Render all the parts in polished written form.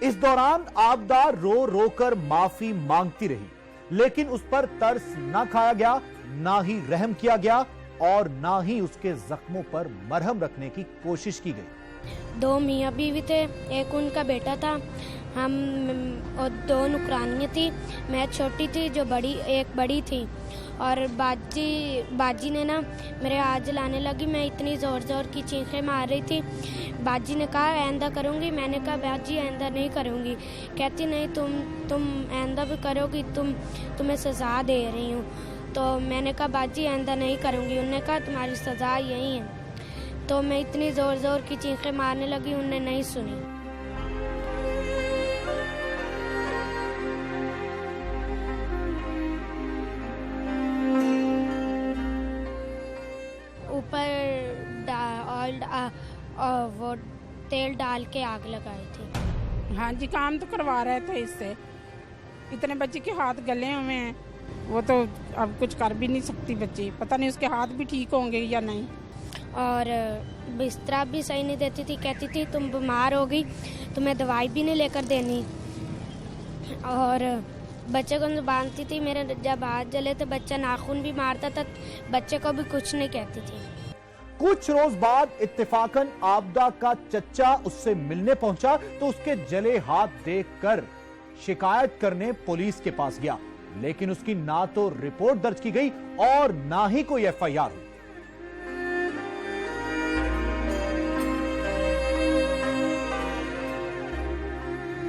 इस दौरान आपदा रो रो कर माफी मांगती रही, लेकिन उस पर तरस ना खाया गया, ना ही रहम किया गया और ना ही उसके जख्मों पर मरहम रखने की कोशिश की गई। 2 मियाँ बीवी थे, एक उनका बेटा था, हम और 2 नुकरानियाँ थी। मैं छोटी थी, जो एक बड़ी थी। और बाजी ने ना मेरे हाथ जलाने लगी। मैं इतनी ज़ोर की चीखें मार रही थी। बाजी ने कहा आइंदा करूँगी। मैंने कहा बाजी आइंदा नहीं करूँगी। कहती नहीं, तुम आइंदा भी करोगी, तुम्हें सज़ा दे रही हूँ। तो मैंने कहा बाजी आइंदा नहीं करूँगी। उन्होंने कहा तुम्हारी सज़ा यही है। तो मैं इतनी ज़ोर की चीखें मारने लगी, उन्होंने नहीं सुनी। ऊपर वो तेल डाल के आग लगाई थी। हाँ जी, काम तो करवा रहे थे इससे। इतने बच्चे के हाथ गले हुए हैं, वो तो अब कुछ कर भी नहीं सकती बच्ची। पता नहीं उसके हाथ भी ठीक होंगे या नहीं। और बिस्तरा भी सही नहीं देती थी, कहती थी तुम बीमार हो गई, तुम्हें दवाई भी नहीं लेकर देनी। और बच्चे को बांधती थी। मेरे जब हाथ जले तो बच्चा नाखून भी मारता था, बच्चे को भी कुछ नहीं कहती थी। कुछ रोज बाद इत्तेफाकन आपदा का चच्चा उससे मिलने पहुंचा तो उसके जले हाथ देखकर शिकायत करने पुलिस के पास गया, लेकिन उसकी ना तो रिपोर्ट दर्ज की गई और ना ही कोई एफआईआर हुई।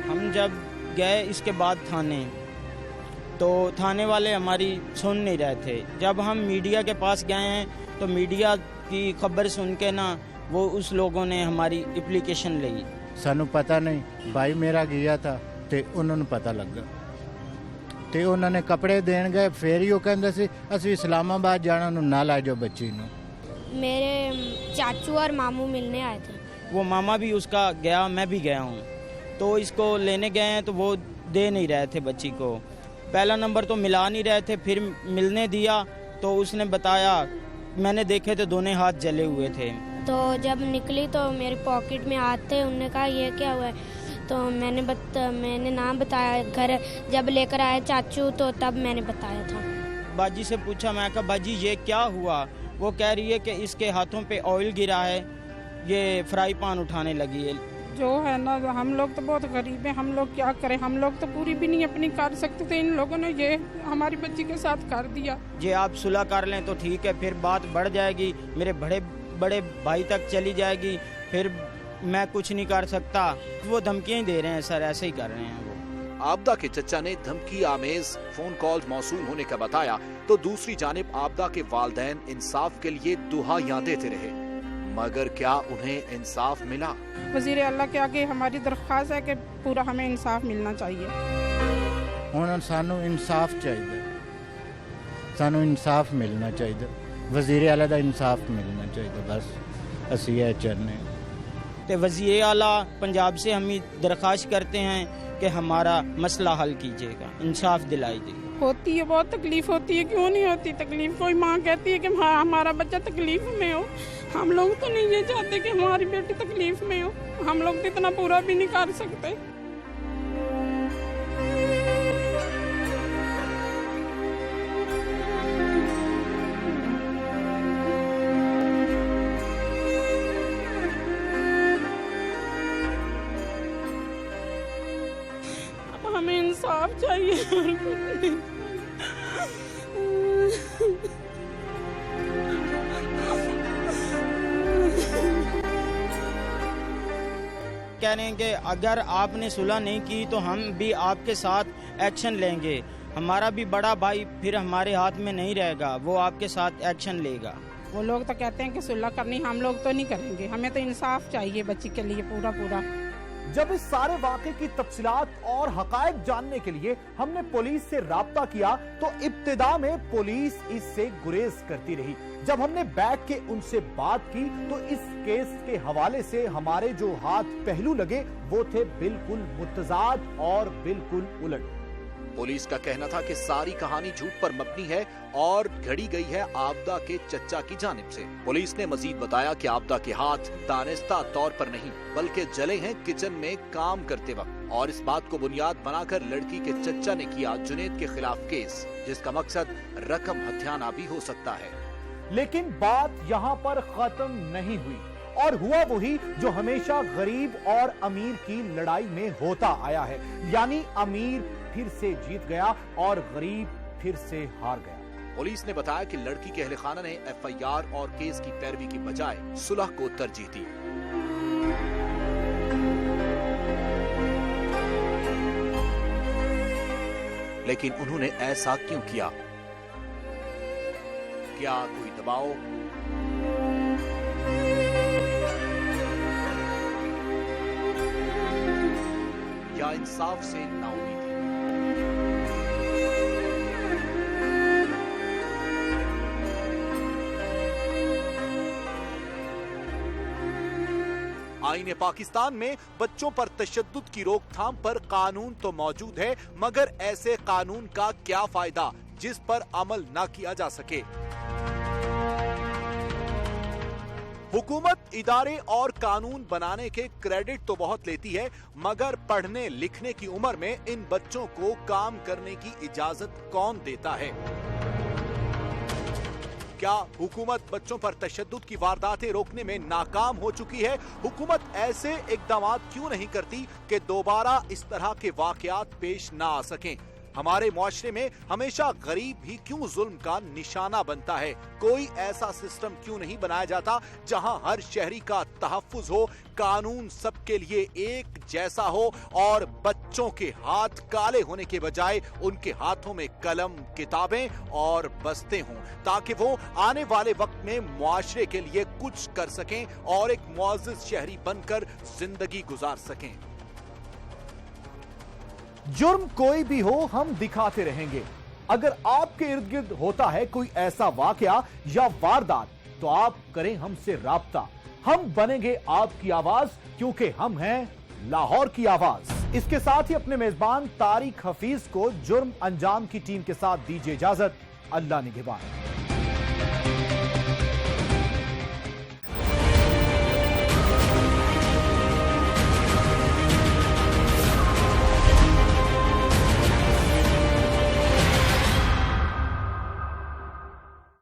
हम जब गए इसके बाद थाने, तो थाने वाले हमारी सुन नहीं रहे थे। जब हम मीडिया के पास गए हैं तो मीडिया की खबर सुन के ना वो उस लोगों ने हमारी एप्लीकेशन ली। सानू पता नहीं, भाई मेरा गया था ते उन्होंने पता लगा ते उन्होंने कपड़े देन गए, फिर ही वो कहंदे सी असि इस्लामाबाद जाना, ना ला जाओ बच्ची नू। मेरे चाचू और मामू मिलने आए थे। वो मामा भी उसका गया, मैं भी गया हूँ। तो इसको लेने गए हैं तो वो दे नहीं रहे थे बच्ची को। पहला नंबर तो मिला नहीं रहे थे, फिर मिलने दिया तो उसने बताया, मैंने देखे तो दोनों हाथ जले हुए थे। तो जब निकली तो मेरे पॉकेट में हाथ थे। उन्होंने कहा ये क्या हुआ है? तो मैंने नाम बताया। घर जब लेकर आए चाचू तो तब मैंने बताया था। बाजी से पूछा, मैं कहा बाजी ये क्या हुआ? वो कह रही है कि इसके हाथों पे ऑयल गिरा है, ये फ्राई पैन उठाने लगी है। जो है ना, हम लोग तो बहुत गरीब हैं, हम लोग क्या करें? हम लोग तो पूरी भी नहीं अपनी कर सकते थे, इन लोगों ने ये हमारी बच्ची के साथ कर दिया। ये आप सुलह कर लें तो ठीक है, फिर बात बढ़ जाएगी, मेरे बड़े भाई तक चली जाएगी, फिर मैं कुछ नहीं कर सकता। वो धमकियां ही दे रहे हैं सर, ऐसे ही कर रहे हैं वो। आपदा के चच्चा ने धमकी आमेज फोन कॉल मौसूल होने का बताया तो दूसरी जानिब आपदा के वालिदैन इंसाफ के लिए दुआएं देते रहे, मगर क्या उन्हें इंसाफ मिला? वज़ीर आला के आगे हमारी दरख्वास्त है कि पूरा हमें इंसाफ मिलना चाहिए। हुण सानू इंसाफ चाहिए, सानू इंसाफ मिलना चाहिए, वज़ीर आला दा इंसाफ मिलना चाहिए, बस असी ये चाहते हैं। तो वज़ीर आला पंजाब से हम दरख्वास्त करते हैं कि हमारा मसला हल कीजिएगा, इंसाफ दिलाइए। होती है, बहुत तकलीफ होती है, क्यों नहीं होती तकलीफ? कोई माँ कहती है कि हमारा बच्चा तकलीफ में हो। हम लोग तो नहीं ये चाहते कि हमारी बेटी तकलीफ में हो। हम लोग तो इतना पूरा भी नहीं कर सकते। अब हमें इंसाफ चाहिए और कुछ नहीं। कह रहे हैं कि अगर आपने सुलह नहीं की तो हम भी आपके साथ एक्शन लेंगे। हमारा भी बड़ा भाई फिर हमारे हाथ में नहीं रहेगा, वो आपके साथ एक्शन लेगा। वो लोग तो कहते हैं कि सुलह करनी, हम लोग तो नहीं करेंगे। हमें तो इंसाफ चाहिए बच्ची के लिए पूरा। जब इस सारे वाकये की तफसीलात और हकायक जानने के लिए हमने पुलिस से राब्ता किया तो इब्तिदा में पुलिस इससे गुरेज करती रही। जब हमने बैठ के उनसे बात की तो इस केस के हवाले से हमारे जो हाथ पहलू लगे वो थे बिल्कुल मुतजाद और बिल्कुल उलट। पुलिस का कहना था कि सारी कहानी झूठ पर मबनी है और घड़ी गई है आपदा के चच्चा की जानिब से। पुलिस ने मजीद बताया कि आपदा के हाथ दानिस्ता तौर पर नहीं बल्कि जले हैं किचन में काम करते वक्त। और इस बात को बुनियाद बनाकर लड़की के चचा ने किया जुनैद के खिलाफ केस, जिसका मकसद रकम हथियाना भी हो सकता है। लेकिन बात यहाँ पर खत्म नहीं हुई और हुआ वही जो हमेशा गरीब और अमीर की लड़ाई में होता आया है, यानी अमीर फिर से जीत गया और गरीब फिर से हार गया। पुलिस ने बताया कि लड़की के अहले खाना ने एफआईआर और केस की पैरवी की बजाय सुलह को तरजीह दी। लेकिन उन्होंने ऐसा क्यों किया? क्या कोई दबाव, या इंसाफ से नाउमीदी? आईने पाकिस्तान में बच्चों पर तशद्दुद की रोकथाम पर कानून तो मौजूद है, मगर ऐसे कानून का क्या फायदा जिस पर अमल ना किया जा सके। हुकूमत इदारे और कानून बनाने के क्रेडिट तो बहुत लेती है, मगर पढ़ने लिखने की उम्र में इन बच्चों को काम करने की इजाजत कौन देता है? क्या हुकूमत बच्चों पर तशद्दुद की वारदातें रोकने में नाकाम हो चुकी है? हुकूमत ऐसे इक़दाम क्यों नहीं करती कि दोबारा इस तरह के वाकयात पेश ना आ सकें? हमारे मुआशरे में हमेशा गरीब ही क्यों जुल्म का निशाना बनता है? कोई ऐसा सिस्टम क्यों नहीं बनाया जाता जहां हर शहरी का तहफ्फुज हो, कानून सबके लिए एक जैसा हो और बच्चों के हाथ काले होने के बजाय उनके हाथों में कलम, किताबें और बस्ते हों, ताकि वो आने वाले वक्त में मुआशरे के लिए कुछ कर सकें और एक मुअज़्ज़िज़ शहरी बनकर जिंदगी गुजार सकें। जुर्म कोई भी हो, हम दिखाते रहेंगे। अगर आपके इर्द गिर्द होता है कोई ऐसा वाकया या वारदात, तो आप करें हमसे राब्ता। हम बनेंगे आपकी आवाज, क्योंकि हम हैं लाहौर की आवाज। इसके साथ ही अपने मेजबान तारिक हफीज को जुर्म अंजाम की टीम के साथ दीजिए इजाजत। अल्लाह निगहबान।